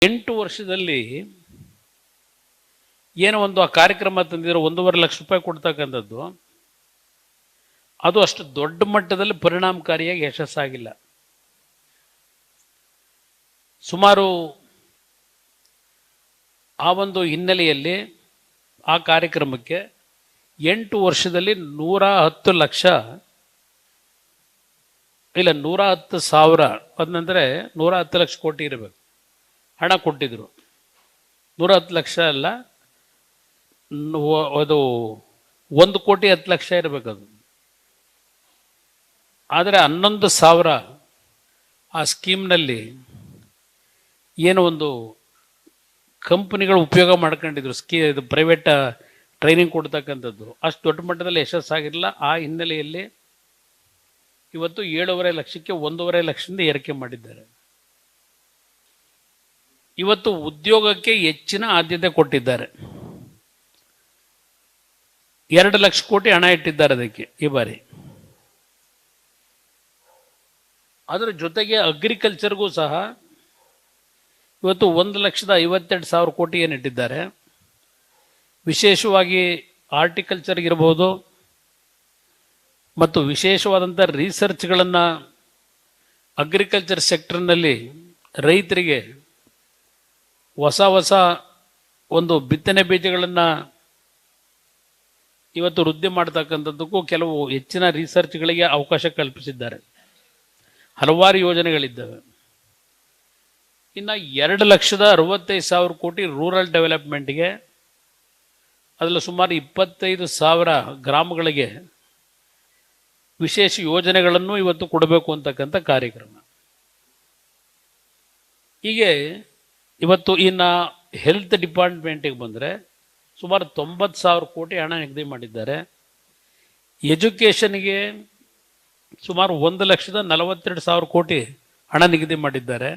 8 ವರ್ಷದಲ್ಲಿ ಏನೋ ಒಂದು ಆ ಕಾರ್ಯಕ್ರಮ ತಂದಿರೋ 1.5 ಲಕ್ಷ ರೂಪಾಯಿ ಕೊಡ್ತಕ್ಕಂಥದ್ದು ಅದು ಅಷ್ಟು ದೊಡ್ಡ ಮಟ್ಟದಲ್ಲಿ ಪರಿಣಾಮಕಾರಿಯಾಗಿ ಯಶಸ್ಸಾಗಿಲ್ಲ. ಸುಮಾರು ಆ ಒಂದು ಹಿನ್ನೆಲೆಯಲ್ಲಿ ಆ ಕಾರ್ಯಕ್ರಮಕ್ಕೆ 8 ವರ್ಷದಲ್ಲಿ 110 ಲಕ್ಷ ಇಲ್ಲ 110,000 ಅದಂದರೆ 110 ಲಕ್ಷ ಕೋಟಿ ಇರಬೇಕು ಹಣ ಕೊಟ್ಟಿದ್ರು. 110 ಲಕ್ಷ ಅಲ್ಲ, ಅದು 1,10,00,000 ಇರಬೇಕದು. ಆದರೆ 11,000 ಆ ಸ್ಕೀಮ್ನಲ್ಲಿ ಏನೋ ಒಂದು ಕಂಪ್ನಿಗಳು ಉಪಯೋಗ ಮಾಡ್ಕೊಂಡಿದ್ರು. ಇದು ಪ್ರೈವೇಟ್ ಟ್ರೈನಿಂಗ್ ಕೊಡ್ತಕ್ಕಂಥದ್ದು ಅಷ್ಟು ದೊಡ್ಡ ಮಟ್ಟದಲ್ಲಿ ಯಶಸ್ಸಾಗಿರಲಿಲ್ಲ. ಆ ಹಿನ್ನೆಲೆಯಲ್ಲಿ ಇವತ್ತು 7.5 ಲಕ್ಷಕ್ಕೆ 1.5 ಲಕ್ಷದಿಂದ ಏರಿಕೆ ಮಾಡಿದ್ದಾರೆ. ಇವತ್ತು ಉದ್ಯೋಗಕ್ಕೆ ಹೆಚ್ಚಿನ ಆದ್ಯತೆ ಕೊಟ್ಟಿದ್ದಾರೆ. 2 ಲಕ್ಷ ಕೋಟಿ ಹಣ ಇಟ್ಟಿದ್ದಾರೆ ಅದಕ್ಕೆ ಈ ಬಾರಿ. ಅದರ ಜೊತೆಗೆ ಅಗ್ರಿಕಲ್ಚರ್ಗೂ ಸಹ ಇವತ್ತು 1,52,000 ಕೋಟಿ ಏನು ಇಟ್ಟಿದ್ದಾರೆ. ವಿಶೇಷವಾಗಿ ಆರ್ಟಿಕಲ್ಚರ್ಗಿರ್ಬೋದು ಮತ್ತು ವಿಶೇಷವಾದಂಥ ರಿಸರ್ಚ್ಗಳನ್ನು ಅಗ್ರಿಕಲ್ಚರ್ ಸೆಕ್ಟರ್ನಲ್ಲಿ ರೈತರಿಗೆ ಹೊಸ ಒಂದು ಬಿತ್ತನೆ ಬೀಜಗಳನ್ನು ಇವತ್ತು ವೃದ್ಧಿ ಮಾಡ್ತಕ್ಕಂಥದ್ದಕ್ಕೂ ಕೆಲವು ಹೆಚ್ಚಿನ ರಿಸರ್ಚ್ಗಳಿಗೆ ಅವಕಾಶ ಕಲ್ಪಿಸಿದ್ದಾರೆ. ಹಲವಾರು ಯೋಜನೆಗಳಿದ್ದಾವೆ. ಇನ್ನು 2,65,000 ಕೋಟಿ ರೂರಲ್ ಡೆವಲಪ್ಮೆಂಟ್ಗೆ, ಅದರಲ್ಲಿ ಸುಮಾರು 25,000 ಗ್ರಾಮಗಳಿಗೆ ವಿಶೇಷ ಯೋಜನೆಗಳನ್ನು ಇವತ್ತು ಕೊಡಬೇಕು ಅಂತಕ್ಕಂಥ ಕಾರ್ಯಕ್ರಮ. ಹೀಗೆ ಇವತ್ತು ಇನ್ನು ಹೆಲ್ತ್ ಡಿಪಾರ್ಟ್ಮೆಂಟಿಗೆ ಬಂದರೆ ಸುಮಾರು 90,000 ಕೋಟಿ ಹಣ ನಿಗದಿ ಮಾಡಿದ್ದಾರೆ. ಎಜುಕೇಷನ್ಗೆ ಸುಮಾರು 1,42,000 ಕೋಟಿ ಹಣ ನಿಗದಿ ಮಾಡಿದ್ದಾರೆ.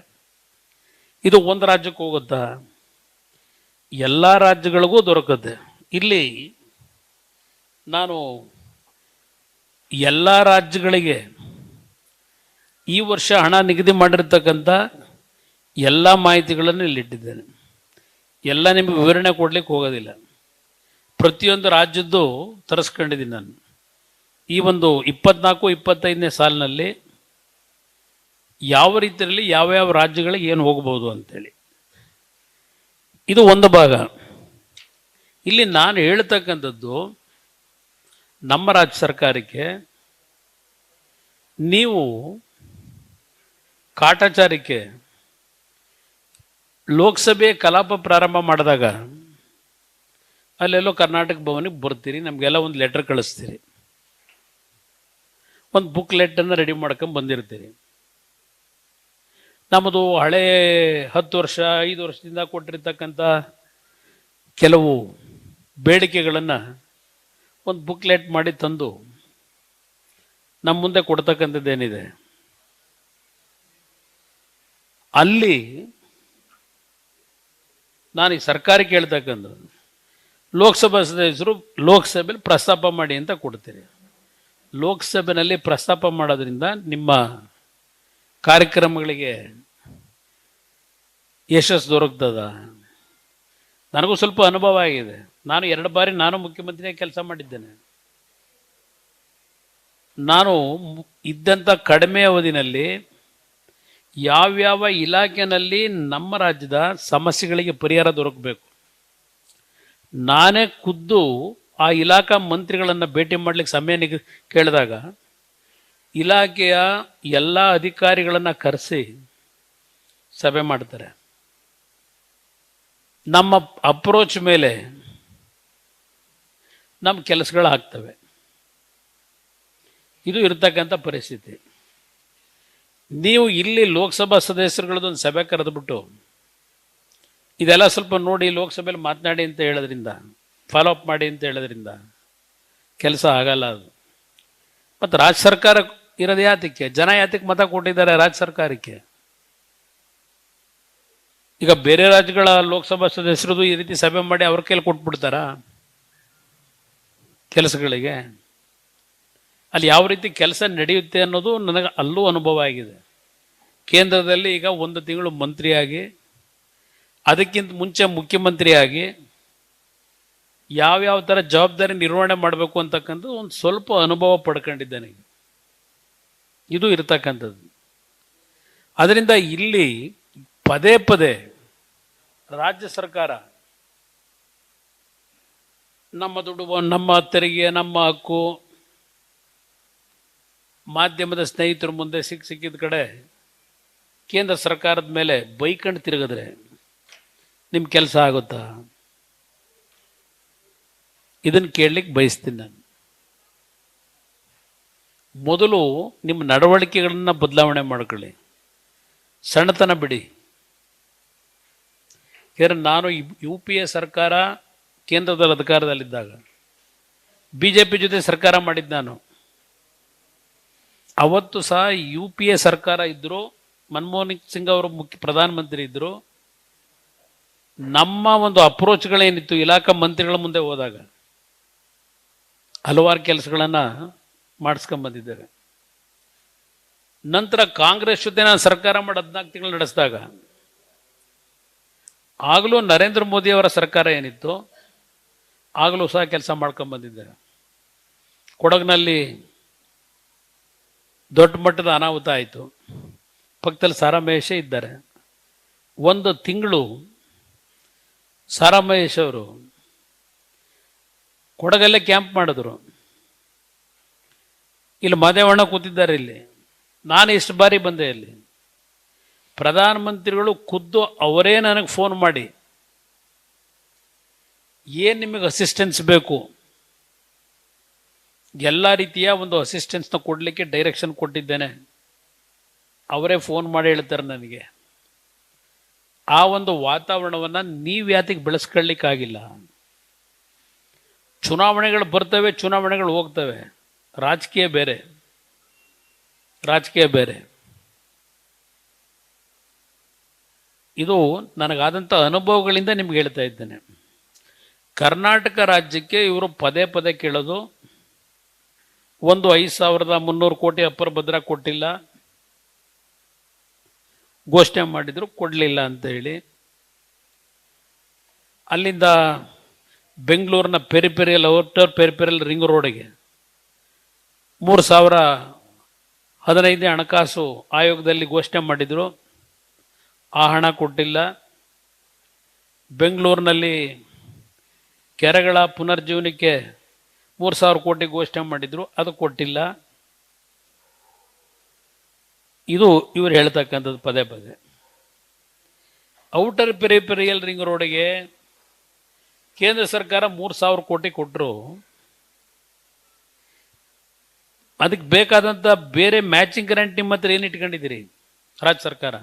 ಇದು ಒಂದು ರಾಜ್ಯಕ್ಕೆ ಹೋಗುತ್ತಾ? ಎಲ್ಲ ರಾಜ್ಯಗಳಿಗೂ ದೊರಕುತ್ತೆ. ಇಲ್ಲಿ ನಾನು ಎಲ್ಲ ರಾಜ್ಯಗಳಿಗೆ ಈ ವರ್ಷ ಹಣ ನಿಗದಿ ಮಾಡಿರ್ತಕ್ಕಂಥ ಎಲ್ಲ ಮಾಹಿತಿಗಳನ್ನು ಇಲ್ಲಿಟ್ಟಿದ್ದೇನೆ. ಎಲ್ಲ ನಿಮಗೆ ವಿವರಣೆ ಕೊಡಲಿಕ್ಕೆ ಹೋಗೋದಿಲ್ಲ. ಪ್ರತಿಯೊಂದು ರಾಜ್ಯದ್ದು ತರಿಸ್ಕೊಂಡಿದ್ದೀನಿ ನಾನು. ಈ ಒಂದು 24-25ನೇ ಸಾಲಿನಲ್ಲಿ ಯಾವ ರೀತಿಯಲ್ಲಿ ಯಾವ್ಯಾವ ರಾಜ್ಯಗಳಿಗೆ ಏನು ಹೋಗ್ಬೋದು ಅಂತೇಳಿ ಇದು ಒಂದು ಭಾಗ. ಇಲ್ಲಿ ನಾನು ಹೇಳ್ತಕ್ಕಂಥದ್ದು ನಮ್ಮ ರಾಜ್ಯ ಸರ್ಕಾರಕ್ಕೆ ನೀವು ಕಾಟಾಚಾರಕ್ಕೆ ಲೋಕಸಭೆ ಕಲಾಪ ಪ್ರಾರಂಭ ಮಾಡಿದಾಗ ಅಲ್ಲೆಲ್ಲೋ ಕರ್ನಾಟಕ ಭವನಿಗೆ ಬರ್ತೀರಿ, ನಮಗೆಲ್ಲ ಒಂದು ಲೆಟರ್ ಕಳಿಸ್ತೀರಿ, ಒಂದು ಬುಕ್ಲೆಟನ್ನು ರೆಡಿ ಮಾಡ್ಕೊಂಡು ಬಂದಿರ್ತೀರಿ. ನಮ್ಮದು ಹಳೇ 10 ವರ್ಷ 5 ವರ್ಷದಿಂದ ಕೊಟ್ಟಿರ್ತಕ್ಕಂಥ ಕೆಲವು ಬೇಡಿಕೆಗಳನ್ನು ಒಂದು ಬುಕ್ಲೆಟ್ ಮಾಡಿ ತಂದು ನಮ್ಮ ಮುಂದೆ ಕೊಡ್ತಕ್ಕಂಥದ್ದೇನಿದೆ, ಅಲ್ಲಿ ನಾನು ಈ ಸರ್ಕಾರಕ್ಕೆ ಹೇಳ್ತಕ್ಕಂಥದ್ದು ಲೋಕಸಭಾ ಸದಸ್ಯರು ಲೋಕಸಭೆಯಲ್ಲಿ ಪ್ರಸ್ತಾಪ ಮಾಡಿ ಅಂತ ಕೊಡ್ತೀರಿ. ಲೋಕಸಭೆಯಲ್ಲಿ ಪ್ರಸ್ತಾಪ ಮಾಡೋದ್ರಿಂದ ನಿಮ್ಮ ಕಾರ್ಯಕ್ರಮಗಳಿಗೆ ಯಶಸ್ಸು ದೊರಕ್ತದ? ನನಗೂ ಸ್ವಲ್ಪ ಅನುಭವ ಆಗಿದೆ. ನಾನು 2 ಬಾರಿ ನಾನು ಮುಖ್ಯಮಂತ್ರಿಯಾಗಿ ಕೆಲಸ ಮಾಡಿದ್ದೇನೆ. ನಾನು ಇದ್ದಂಥ ಕಡಿಮೆ ಅವಧಿನಲ್ಲಿ ಯಾವ್ಯಾವ ಇಲಾಖೆಯಲ್ಲಿ ನಮ್ಮ ರಾಜ್ಯದ ಸಮಸ್ಯೆಗಳಿಗೆ ಪರಿಹಾರ ದೊರಕಬೇಕು, ನಾನೇ ಖುದ್ದು ಆ ಇಲಾಖಾ ಮಂತ್ರಿಗಳನ್ನು ಭೇಟಿ ಮಾಡಲಿಕ್ಕೆ ಸಮಯ ಕೇಳಿದಾಗ ಇಲಾಖೆಯ ಎಲ್ಲ ಅಧಿಕಾರಿಗಳನ್ನು ಕರೆಸಿ ಸಭೆ ಮಾಡ್ತಾರೆ. ನಮ್ಮ ಅಪ್ರೋಚ್ ಮೇಲೆ ನಮ್ಮ ಕೆಲಸಗಳು ಆಗ್ತವೆ. ಇದು ಇರ್ತಕ್ಕಂಥ ಪರಿಸ್ಥಿತಿ. ನೀವು ಇಲ್ಲಿ ಲೋಕಸಭಾ ಸದಸ್ಯರುಗಳದೊಂದು ಸಭೆ ಕರೆದುಬಿಟ್ಟು ಇದೆಲ್ಲ ಸ್ವಲ್ಪ ನೋಡಿ ಲೋಕಸಭೆಯಲ್ಲಿ ಮಾತನಾಡಿ ಅಂತ ಹೇಳೋದ್ರಿಂದ, ಫಾಲೋ ಅಪ್ ಮಾಡಿ ಅಂತ ಹೇಳೋದ್ರಿಂದ ಕೆಲಸ ಆಗಲ್ಲ ಅದು. ಮತ್ತು ರಾಜ್ಯ ಸರ್ಕಾರ ಇರೋದು ಯಾತಕ್ಕೆ? ಜನ ಯಾತಕ್ಕೆ ಮತ ಕೊಟ್ಟಿದ್ದಾರೆ ರಾಜ್ಯ ಸರ್ಕಾರಕ್ಕೆ? ಈಗ ಬೇರೆ ರಾಜ್ಯಗಳ ಲೋಕಸಭಾ ಸದಸ್ಯರದು ಈ ರೀತಿ ಸಭೆ ಮಾಡಿ ಅವ್ರ ಕೈಲಿ ಕೊಟ್ಬಿಡ್ತಾರ ಕೆಲಸಗಳಿಗೆ? ಅಲ್ಲಿ ಯಾವ ರೀತಿ ಕೆಲಸ ನಡೆಯುತ್ತೆ ಅನ್ನೋದು ನನಗೆ ಅಲ್ಲೂ ಅನುಭವ ಆಗಿದೆ. ಕೇಂದ್ರದಲ್ಲಿ ಈಗ 1 ತಿಂಗಳು ಮಂತ್ರಿಯಾಗಿ ಅದಕ್ಕಿಂತ ಮುಂಚೆ ಮುಖ್ಯಮಂತ್ರಿಯಾಗಿ ಯಾವ್ಯಾವ ಥರ ಜವಾಬ್ದಾರಿ ನಿರ್ವಹಣೆ ಮಾಡಬೇಕು ಅಂತಕ್ಕಂಥ ಒಂದು ಸ್ವಲ್ಪ ಅನುಭವ ಪಡ್ಕೊಂಡಿದ್ದಾನೆ. ಇದು ಇರತಕ್ಕಂಥದ್ದು. ಅದರಿಂದ ಇಲ್ಲಿ ಪದೇ ಪದೇ ರಾಜ್ಯ ಸರ್ಕಾರ ನಮ್ಮ ದುಡ್ಡು, ನಮ್ಮ ತೆರಿಗೆ, ನಮ್ಮ ಹಕ್ಕು, ಮಾಧ್ಯಮದ ಸ್ನೇಹಿತರ ಮುಂದೆ ಸಿಕ್ಕಿದ ಕಡೆ ಕೇಂದ್ರ ಸರ್ಕಾರದ ಮೇಲೆ ಬೈಕಂಡು ತಿರುಗಿದ್ರೆ ನಿಮ್ಮ ಕೆಲಸ ಆಗುತ್ತಾ? ಇದನ್ನು ಕೇಳಲಿಕ್ಕೆ ಬಯಸ್ತೀನಿ ನಾನು. ಮೊದಲು ನಿಮ್ಮ ನಡವಳಿಕೆಗಳನ್ನು ಬದಲಾವಣೆ ಮಾಡ್ಕೊಳ್ಳಿ, ಸಣ್ಣತನ ಬಿಡಿ. ಯಾಕಂದರೆ ನಾನು UPA ಸರ್ಕಾರ ಕೇಂದ್ರದಲ್ಲಿ ಅಧಿಕಾರದಲ್ಲಿದ್ದಾಗ BJP ಜೊತೆ ಸರ್ಕಾರ ಮಾಡಿದ್ದು ನಾನು. ಅವತ್ತು ಸಹ UPA ಸರ್ಕಾರ ಇದ್ದರು, ಮನಮೋಹನ್ ಸಿಂಗ್ ಅವರು ಪ್ರಧಾನಮಂತ್ರಿ ಇದ್ದರು. ನಮ್ಮ ಒಂದು ಅಪ್ರೋಚ್ಗಳೇನಿತ್ತು ಇಲಾಖಾ ಮಂತ್ರಿಗಳ ಮುಂದೆ ಹೋದಾಗ ಹಲವಾರು ಕೆಲಸಗಳನ್ನು ಮಾಡಿಸ್ಕೊಂಬಂದಿದ್ದಾರೆ. ನಂತರ ಕಾಂಗ್ರೆಸ್ ಜೊತೆ ನಾನು ಸರ್ಕಾರ ಮಾಡಿ 14 ತಿಂಗಳು ನಡೆಸಿದಾಗ ಆಗಲೂ ನರೇಂದ್ರ ಮೋದಿ ಅವರ ಸರ್ಕಾರ ಏನಿತ್ತು ಆಗಲೂ ಸಹ ಕೆಲಸ ಮಾಡ್ಕೊಂಬಂದಿದ್ದಾರೆ. ಕೊಡಗಿನಲ್ಲಿ ದೊಡ್ಡ ಮಟ್ಟದ ಅನಾಹುತ ಆಯಿತು. ಪಕ್ಕದಲ್ಲಿ ಸಾರಾ ಮಹೇಶೇ ಇದ್ದಾರೆ. ಒಂದು ತಿಂಗಳು ಸಾರಾ ಮಹೇಶ್ ಅವರು ಕೊಡಗಲ್ಲೇ ಕ್ಯಾಂಪ್ ಮಾಡಿದ್ರು. ಇಲ್ಲಿ ಮಾದೇವಣ್ಣ ಕೂತಿದ್ದಾರೆ. ಇಲ್ಲಿ ನಾನು ಎಷ್ಟು ಬಾರಿ ಬಂದೆ. ಇಲ್ಲಿ ಪ್ರಧಾನಮಂತ್ರಿಗಳು ಖುದ್ದು ಅವರೇ ನನಗೆ ಫೋನ್ ಮಾಡಿ ಏನು ನಿಮಗೆ ಅಸಿಸ್ಟೆನ್ಸ್ ಬೇಕು, ಎಲ್ಲ ರೀತಿಯ ಒಂದು ಅಸಿಸ್ಟೆನ್ಸ್ನ ಕೊಡಲಿಕ್ಕೆ ಡೈರೆಕ್ಷನ್ ಕೊಟ್ಟಿದ್ದೇನೆ. ಅವರೇ ಫೋನ್ ಮಾಡಿ ಹೇಳ್ತಾರೆ ನನಗೆ. ಆ ಒಂದು ವಾತಾವರಣವನ್ನು ನೀವು ಯಾತಿಗೆ ಬೆಳೆಸ್ಕೊಳ್ಳಿಕ್ಕಾಗಿಲ್ಲ? ಚುನಾವಣೆಗಳು ಬರ್ತವೆ, ಚುನಾವಣೆಗಳು ಹೋಗ್ತವೆ. ರಾಜಕೀಯ ಬೇರೆ, ರಾಜಕೀಯ ಬೇರೆ. ಇದು ನನಗಾದಂಥ ಅನುಭವಗಳಿಂದ ನಿಮ್ಗೆ ಹೇಳ್ತಾ ಇದ್ದೇನೆ. ಕರ್ನಾಟಕ ರಾಜ್ಯಕ್ಕೆ ಇವರು ಪದೇ ಪದೇ ಕೇಳೋದು ಒಂದು 5,300 ಕೋಟಿ ಅಪ್ಪರ್ ಭದ್ರಾ ಕೊಟ್ಟಿಲ್ಲ, ಘೋಷಣೆ ಮಾಡಿದ್ರು ಕೊಡಲಿಲ್ಲ ಅಂತ ಹೇಳಿ. ಅಲ್ಲಿಂದ ಬೆಂಗಳೂರಿನ ಪೆರಿಪೆರಿಯಲ್, ಔಟರ್ ಪೆರಿಪೆರಿಯಲ್ ರಿಂಗ್ ರೋಡಿಗೆ 3015 ಹಣಕಾಸು ಆಯೋಗದಲ್ಲಿ ಘೋಷಣೆ ಮಾಡಿದರು, ಆ ಹಣ ಕೊಟ್ಟಿಲ್ಲ. ಬೆಂಗಳೂರಿನಲ್ಲಿ ಕೆರೆಗಳ ಪುನರ್ಜೀವನಕ್ಕೆ 3,000 ಕೋಟಿ ಘೋಷಣೆ ಮಾಡಿದರು, ಅದು ಕೊಟ್ಟಿಲ್ಲ. ಇದು ಇವರು ಹೇಳ್ತಕ್ಕಂಥದ್ದು ಪದೇ ಪದೇ. ಔಟರ್ ಪೆರಿಪೆರಿಯಲ್ ರಿಂಗ್ ರೋಡಿಗೆ ಕೇಂದ್ರ ಸರ್ಕಾರ 3,000 ಕೋಟಿ ಕೊಟ್ಟರು. ಅದಕ್ಕೆ ಬೇಕಾದಂಥ ಬೇರೆ ಮ್ಯಾಚಿಂಗ್ ಗ್ಯಾರಂಟಿ ನಿಮ್ಮ ಹತ್ರ ಏನು ಇಟ್ಕೊಂಡಿದ್ದೀರಿ ರಾಜ್ಯ ಸರ್ಕಾರ?